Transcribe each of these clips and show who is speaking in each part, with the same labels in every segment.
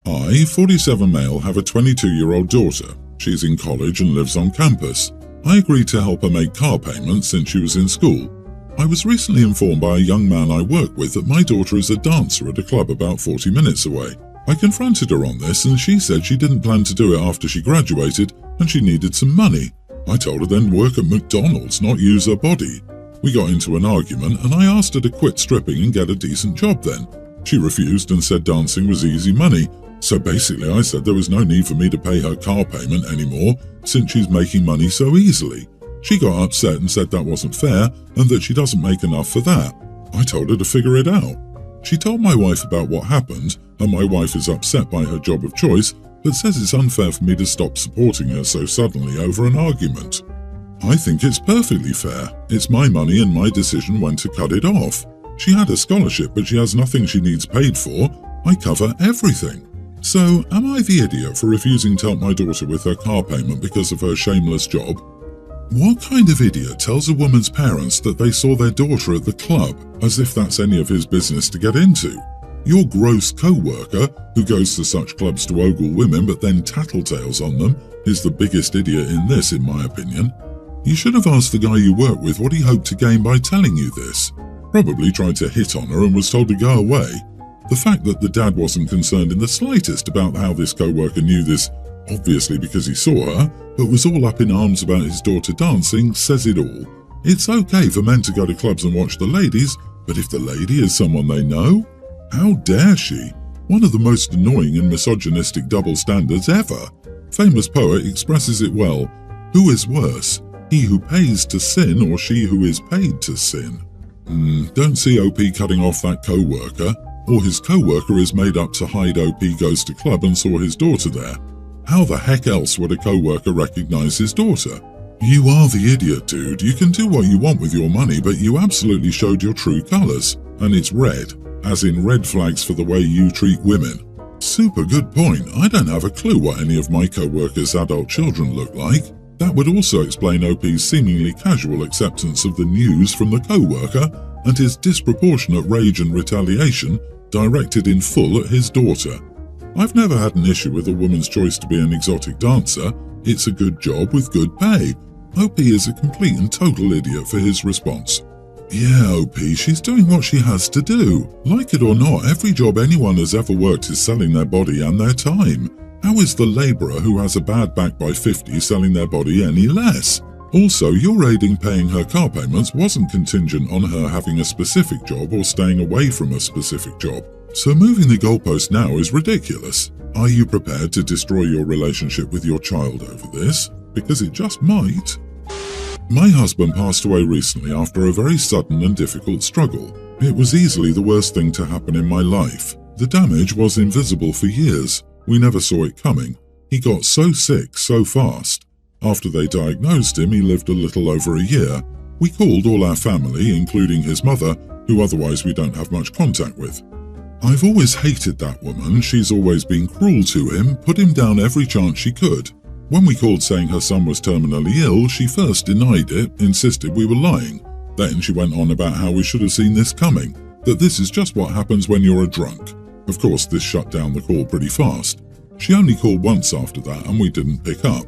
Speaker 1: I, 47 male, have a 22-year-old daughter. She's in college and lives on campus. I agreed to help her make car payments since she was in school. I was recently informed by a young man I work with that my daughter is a dancer at a club about 40 minutes away. I confronted her on this and she said she didn't plan to do it after she graduated and she needed some money. I told her then work at McDonald's, not use her body. We got into an argument and I asked her to quit stripping and get a decent job then. She refused and said dancing was easy money. So basically I said there was no need for me to pay her car payment anymore since she's making money so easily. She got upset and said that wasn't fair and that she doesn't make enough for that. I told her to figure it out. She told my wife about what happened and my wife is upset by her job of choice but says it's unfair for me to stop supporting her so suddenly over an argument. I think it's perfectly fair. It's my money and my decision when to cut it off. She had a scholarship but she has nothing she needs paid for. I cover everything. So, am I the idiot for refusing to help my daughter with her car payment because of her shameless job? What kind of idiot tells a woman's parents that they saw their daughter at the club, as if that's any of his business to get into? Your gross co-worker, who goes to such clubs to ogle women but then tattletales on them, is the biggest idiot in this, in my opinion. You should have asked the guy you work with what he hoped to gain by telling you this. Probably tried to hit on her and was told to go away. The fact that the dad wasn't concerned in the slightest about how this co-worker knew this, obviously because he saw her, but was all up in arms about his daughter dancing, says it all. It's okay for men to go to clubs and watch the ladies, but if the lady is someone they know? How dare she? One of the most annoying and misogynistic double standards ever. Famous poet expresses it well. Who is worse, he who pays to sin or she who is paid to sin? Don't see OP cutting off that co-worker. Or his co-worker is made up to hide OP goes to club and saw his daughter there. How the heck else would a co-worker recognize his daughter? You are the idiot, dude. You can do what you want with your money, but you absolutely showed your true colors. And it's red, as in red flags for the way you treat women. Super good point. I don't have a clue what any of my co-workers' adult children look like. That would also explain OP's seemingly casual acceptance of the news from the co-worker and his disproportionate rage and retaliation directed in full at his daughter. I've never had an issue with a woman's choice to be an exotic dancer. It's a good job with good pay. OP is a complete and total idiot for his response. Yeah, OP, she's doing what she has to do. Like it or not, every job anyone has ever worked is selling their body and their time. How is the labourer who has a bad back by 50 selling their body any less? Also, your aiding paying her car payments wasn't contingent on her having a specific job or staying away from a specific job. So moving the goalpost now is ridiculous. Are you prepared to destroy your relationship with your child over this? Because it just might. My husband passed away recently after a very sudden and difficult struggle. It was easily the worst thing to happen in my life. The damage was invisible for years. We never saw it coming. He got so sick so fast. After they diagnosed him, he lived a little over a year. We called all our family, including his mother, who otherwise we don't have much contact with. I've always hated that woman. She's always been cruel to him, put him down every chance she could. When we called saying her son was terminally ill, she first denied it, insisted we were lying. Then she went on about how we should have seen this coming, that this is just what happens when you're a drunk. Of course, this shut down the call pretty fast. She only called once after that and we didn't pick up.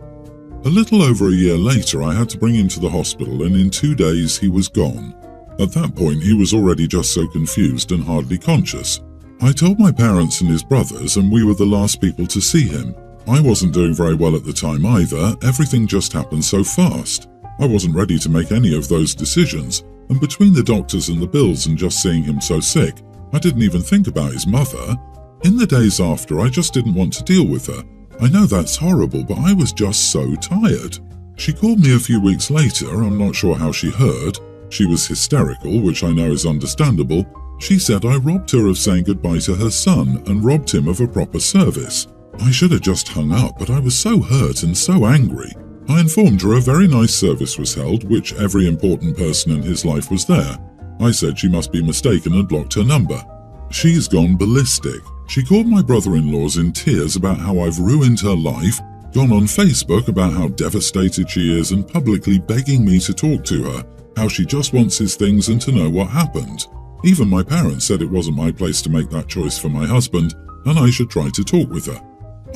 Speaker 1: A little over a year later, I had to bring him to the hospital and in 2 days he was gone. At that point, he was already just so confused and hardly conscious. I told my parents and his brothers and we were the last people to see him. I wasn't doing very well at the time either. Everything just happened so fast. I wasn't ready to make any of those decisions, and between the doctors and the bills and just seeing him so sick, I didn't even think about his mother. In the days after, I just didn't want to deal with her. I know that's horrible, but I was just so tired. She called me a few weeks later. I'm not sure how she heard. She was hysterical, which I know is understandable. She said I robbed her of saying goodbye to her son and robbed him of a proper service. I should have just hung up, but I was so hurt and so angry. I informed her a very nice service was held, which every important person in his life was there. I said she must be mistaken and blocked her number. She's gone ballistic. She called my brother-in-laws in tears about how I've ruined her life, gone on Facebook about how devastated she is and publicly begging me to talk to her, how she just wants his things and to know what happened. Even my parents said it wasn't my place to make that choice for my husband, and I should try to talk with her.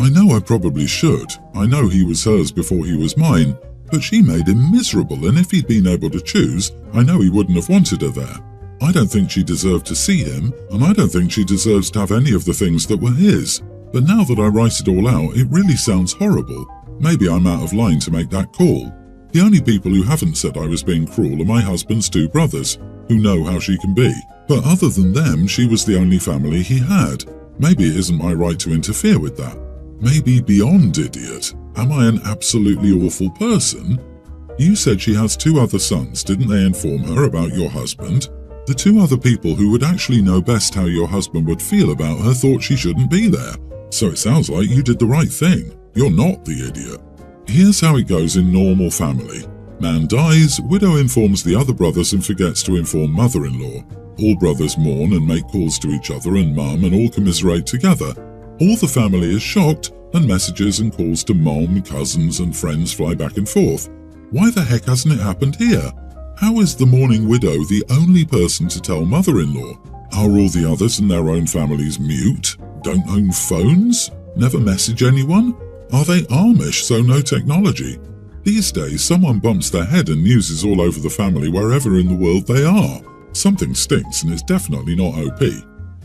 Speaker 1: I know I probably should. I know he was hers before he was mine, but she made him miserable, and if he'd been able to choose, I know he wouldn't have wanted her there. I don't think she deserved to see him, and I don't think she deserves to have any of the things that were his. But now that I write it all out, it really sounds horrible. Maybe I'm out of line to make that call. The only people who haven't said I was being cruel are my husband's two brothers, who know how she can be. But other than them, she was the only family he had. Maybe it isn't my right to interfere with that. Maybe beyond idiot. Am I an absolutely awful person? You said she has two other sons. Didn't they inform her about your husband? The two other people who would actually know best how your husband would feel about her thought she shouldn't be there. So it sounds like you did the right thing. You're not the idiot. Here's how it goes in normal family. Man dies, widow informs the other brothers and forgets to inform mother-in-law. All brothers mourn and make calls to each other and mum and all commiserate together. All the family is shocked and messages and calls to mom, cousins and friends fly back and forth. Why the heck hasn't it happened here? How is the mourning widow the only person to tell mother-in-law? Are all the others in their own families mute? Don't own phones? Never message anyone? Are they Amish, so no technology? These days, someone bumps their head and news is all over the family wherever in the world they are. Something stinks and it's definitely not OP.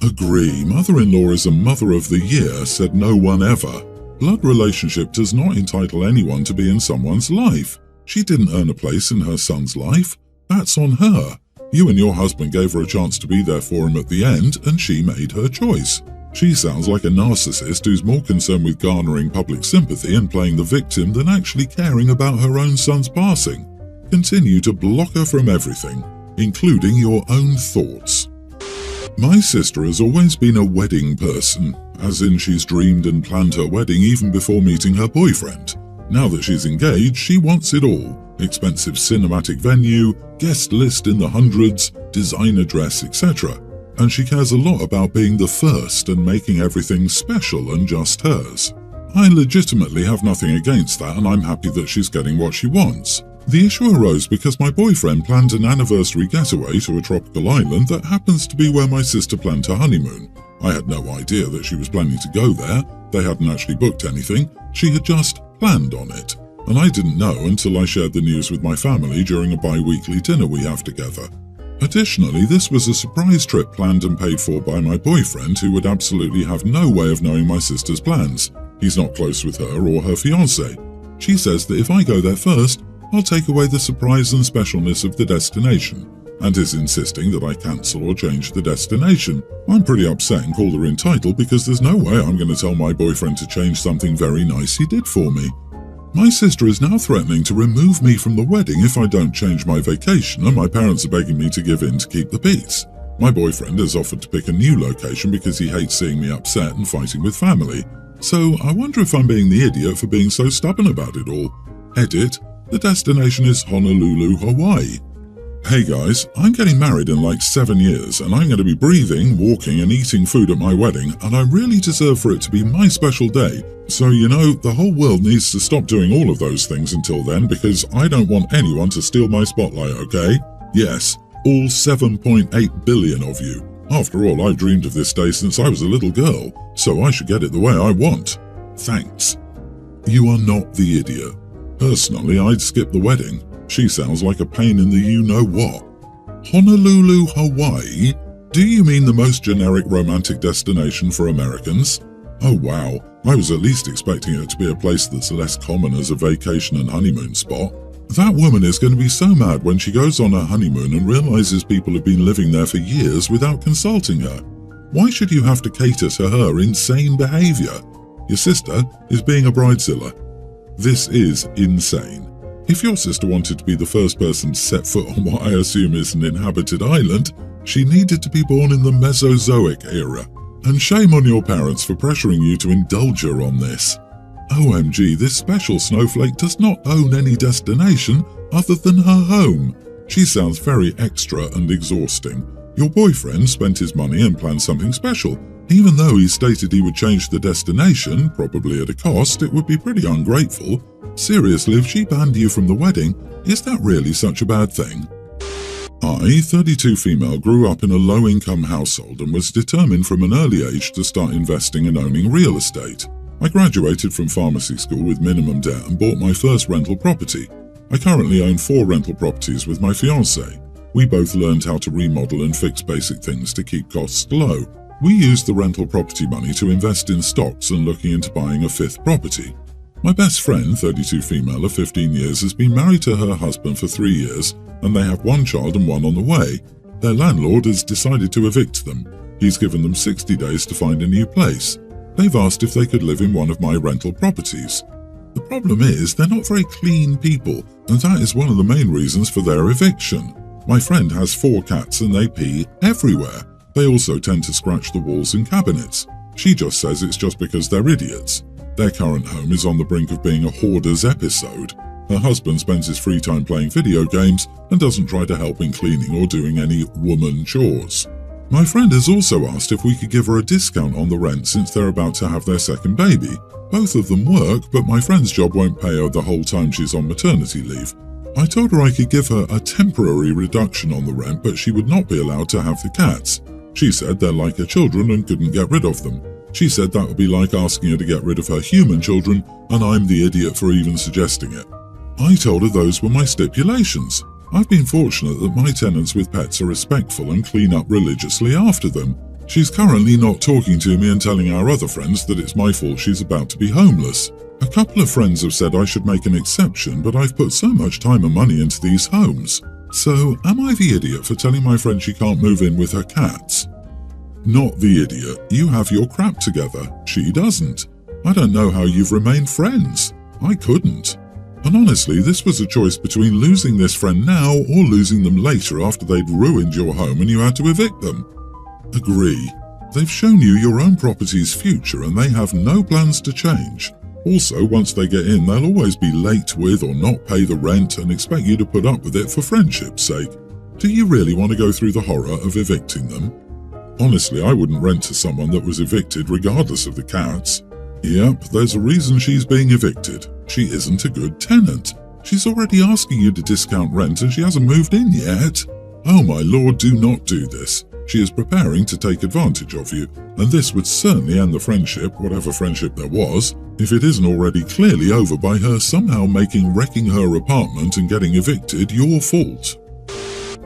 Speaker 1: Agree, mother-in-law is a mother of the year, said no one ever. Blood relationship does not entitle anyone to be in someone's life. She didn't earn a place in her son's life. That's on her. You and your husband gave her a chance to be there for him at the end, and she made her choice. She sounds like a narcissist who's more concerned with garnering public sympathy and playing the victim than actually caring about her own son's passing. Continue to block her from everything, including your own thoughts. My sister has always been a wedding person, as in she's dreamed and planned her wedding even before meeting her boyfriend. Now that she's engaged, she wants it all. Expensive cinematic venue, guest list in the hundreds, designer dress, etc. And she cares a lot about being the first and making everything special and just hers. I legitimately have nothing against that, and I'm happy that she's getting what she wants. The issue arose because my boyfriend planned an anniversary getaway to a tropical island that happens to be where my sister planned her honeymoon. I had no idea that she was planning to go there. They hadn't actually booked anything. She had just planned on it. And I didn't know until I shared the news with my family during a bi-weekly dinner we have together. Additionally, this was a surprise trip planned and paid for by my boyfriend, who would absolutely have no way of knowing my sister's plans. He's not close with her or her fiancé. She says that if I go there first, I'll take away the surprise and specialness of the destination, and is insisting that I cancel or change the destination. I'm pretty upset and called her entitled because there's no way I'm going to tell my boyfriend to change something very nice he did for me. My sister is now threatening to remove me from the wedding if I don't change my vacation, and my parents are begging me to give in to keep the peace. My boyfriend has offered to pick a new location because he hates seeing me upset and fighting with family. So I wonder if I'm being the idiot for being so stubborn about it all. Edit. The destination is Honolulu, Hawaii. Hey guys, I'm getting married in like 7 years, and I'm going to be breathing, walking and eating food at my wedding, and I really deserve for it to be my special day. So, you know, the whole world needs to stop doing all of those things until then, because I don't want anyone to steal my spotlight, okay? Yes, all 7.8 billion of you. After all, I've dreamed of this day since I was a little girl, so I should get it the way I want. Thanks. You are not the idiot. Personally, I'd skip the wedding. She sounds like a pain in the you-know-what. Honolulu, Hawaii? Do you mean the most generic romantic destination for Americans? Oh wow, I was at least expecting it to be a place that's less common as a vacation and honeymoon spot. That woman is going to be so mad when she goes on her honeymoon and realizes people have been living there for years without consulting her. Why should you have to cater to her insane behavior? Your sister is being a bridezilla. This is insane. If your sister wanted to be the first person to set foot on what I assume is an inhabited island, she needed to be born in the Mesozoic era. And shame on your parents for pressuring you to indulge her on this. OMG, this special snowflake does not own any destination other than her home. She sounds very extra and exhausting. Your boyfriend spent his money and planned something special. Even though he stated he would change the destination, probably at a cost, it would be pretty ungrateful. Seriously, if she banned you from the wedding, is that really such a bad thing? I, 32 female, grew up in a low-income household and was determined from an early age to start investing and owning real estate. I graduated from pharmacy school with minimum debt and bought my first rental property. I currently own 4 rental properties with my fiancé. We both learned how to remodel and fix basic things to keep costs low. We used the rental property money to invest in stocks and looking into buying a 5th property. My best friend, 32 female of 15 years, has been married to her husband for 3 years, and they have 1 child and 1 on the way. Their landlord has decided to evict them. He's given them 60 days to find a new place. They've asked if they could live in one of my rental properties. The problem is they're not very clean people, and that is one of the main reasons for their eviction. My friend has 4 cats and they pee everywhere. They also tend to scratch the walls and cabinets. She just says it's just because they're idiots. Their current home is on the brink of being a hoarder's episode. Her husband spends his free time playing video games and doesn't try to help in cleaning or doing any woman chores. My friend has also asked if we could give her a discount on the rent since they're about to have their 2nd baby. Both of them work, but my friend's job won't pay her the whole time she's on maternity leave. I told her I could give her a temporary reduction on the rent, but she would not be allowed to have the cats. She said they're like her children and couldn't get rid of them. She said that would be like asking her to get rid of her human children, and I'm the idiot for even suggesting it. I told her those were my stipulations. I've been fortunate that my tenants with pets are respectful and clean up religiously after them. She's currently not talking to me and telling our other friends that it's my fault she's about to be homeless. A couple of friends have said I should make an exception, but I've put so much time and money into these homes. So, am I the idiot for telling my friend she can't move in with her cats? Not the idiot. You have your crap together. She doesn't. I don't know how you've remained friends. I couldn't. And honestly, this was a choice between losing this friend now or losing them later after they'd ruined your home and you had to evict them. Agree. They've shown you your own property's future and they have no plans to change. Also, once they get in, they'll always be late with or not pay the rent and expect you to put up with it for friendship's sake. Do you really want to go through the horror of evicting them? Honestly, I wouldn't rent to someone that was evicted regardless of the cats. Yep, there's a reason she's being evicted. She isn't a good tenant. She's already asking you to discount rent and she hasn't moved in yet. Oh my lord, do not do this. She is preparing to take advantage of you, and this would certainly end the friendship, whatever friendship there was, if it isn't already clearly over by her somehow making wrecking her apartment and getting evicted your fault.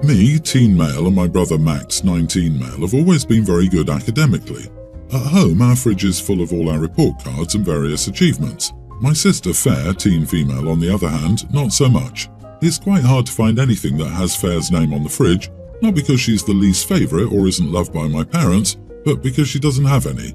Speaker 1: Me, teen male, and my brother Max, 19 male, have always been very good academically. At home, our fridge is full of all our report cards and various achievements. My sister Fair, teen female, on the other hand, not so much. It's quite hard to find anything that has Fair's name on the fridge, not because she's the least favourite or isn't loved by my parents, but because she doesn't have any.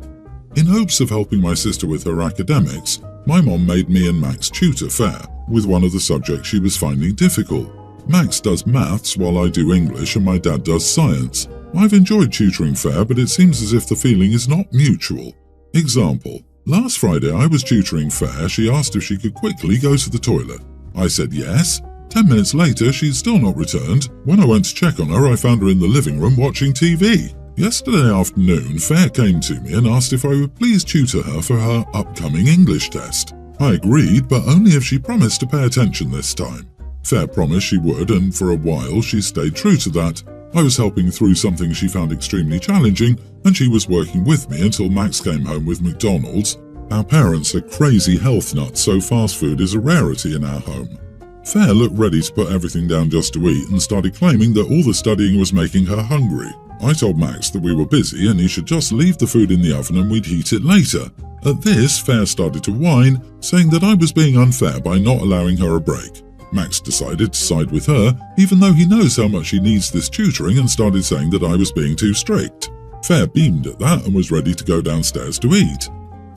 Speaker 1: In hopes of helping my sister with her academics, my mom made me and Max tutor Fair with one of the subjects she was finding difficult. Max does maths while I do English and my dad does science. I've enjoyed tutoring Fair, but it seems as if the feeling is not mutual. Example, last Friday I was tutoring Fair. She asked if she could quickly go to the toilet. I said yes. 10 minutes later, she'd still not returned. When I went to check on her, I found her in the living room watching TV. Yesterday afternoon, Fair came to me and asked if I would please tutor her for her upcoming English test. I agreed, but only if she promised to pay attention this time. Fair promised she would, and for a while she stayed true to that. I was helping through something she found extremely challenging, and she was working with me until Max came home with McDonald's. Our parents are crazy health nuts, so fast food is a rarity in our home. Fair looked ready to put everything down just to eat and started claiming that all the studying was making her hungry. I told Max that we were busy and he should just leave the food in the oven and we'd heat it later. At this, Fair started to whine, saying that I was being unfair by not allowing her a break. Max decided to side with her, even though he knows how much she needs this tutoring, and started saying that I was being too strict. Fair beamed at that and was ready to go downstairs to eat.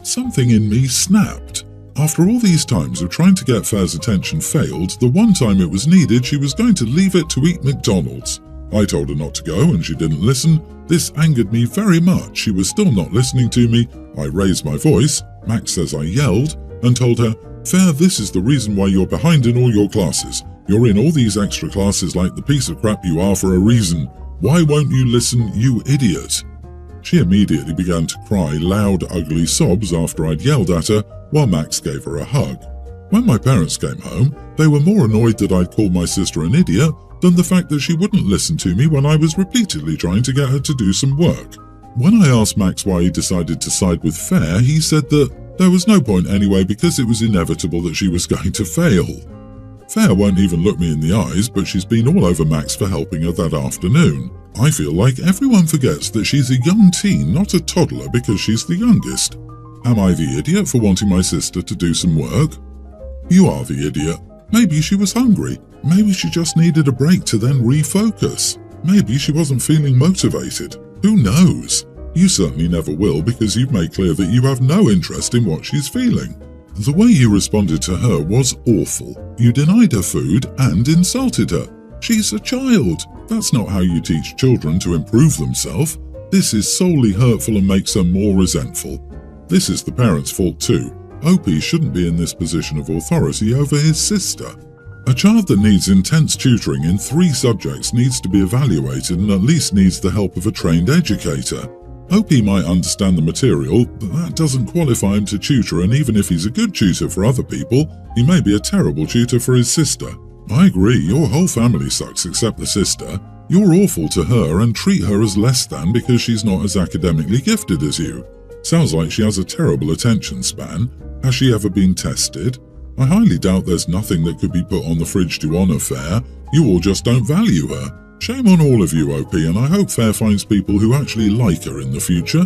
Speaker 1: Something in me snapped. After all these times of trying to get Fair's attention failed, the one time it was needed, she was going to leave it to eat McDonald's. I told her not to go and she didn't listen. This angered me very much. She was still not listening to me. I raised my voice. Max says I yelled and told her, Fair, this is the reason why you're behind in all your classes. You're in all these extra classes like the piece of crap you are for a reason. Why won't you listen, you idiot? She immediately began to cry loud, ugly sobs after I'd yelled at her, while Max gave her a hug. When my parents came home, they were more annoyed that I'd called my sister an idiot than the fact that she wouldn't listen to me when I was repeatedly trying to get her to do some work. When I asked Max why he decided to side with Fair, he said that there was no point anyway because it was inevitable that she was going to fail. Fair won't even look me in the eyes, but she's been all over Max for helping her that afternoon. I feel like everyone forgets that she's a young teen, not a toddler, because she's the youngest. Am I the idiot for wanting my sister to do some work? You are the idiot. Maybe she was hungry. Maybe she just needed a break to then refocus. Maybe she wasn't feeling motivated. Who knows? You certainly never will because you've made clear that you have no interest in what she's feeling. The way you responded to her was awful. You denied her food and insulted her. She's a child. That's not how you teach children to improve themselves. This is solely hurtful and makes her more resentful. This is the parents' fault too. OP shouldn't be in this position of authority over his sister. A child that needs intense tutoring in 3 subjects needs to be evaluated and at least needs the help of a trained educator. OP might understand the material, but that doesn't qualify him to tutor, and even if he's a good tutor for other people, he may be a terrible tutor for his sister. I agree, your whole family sucks except the sister. You're awful to her and treat her as less than because she's not as academically gifted as you. Sounds like she has a terrible attention span. Has she ever been tested? I highly doubt there's nothing that could be put on the fridge to honour Fair. You all just don't value her. Shame on all of you, OP, and I hope Fair finds people who actually like her in the future.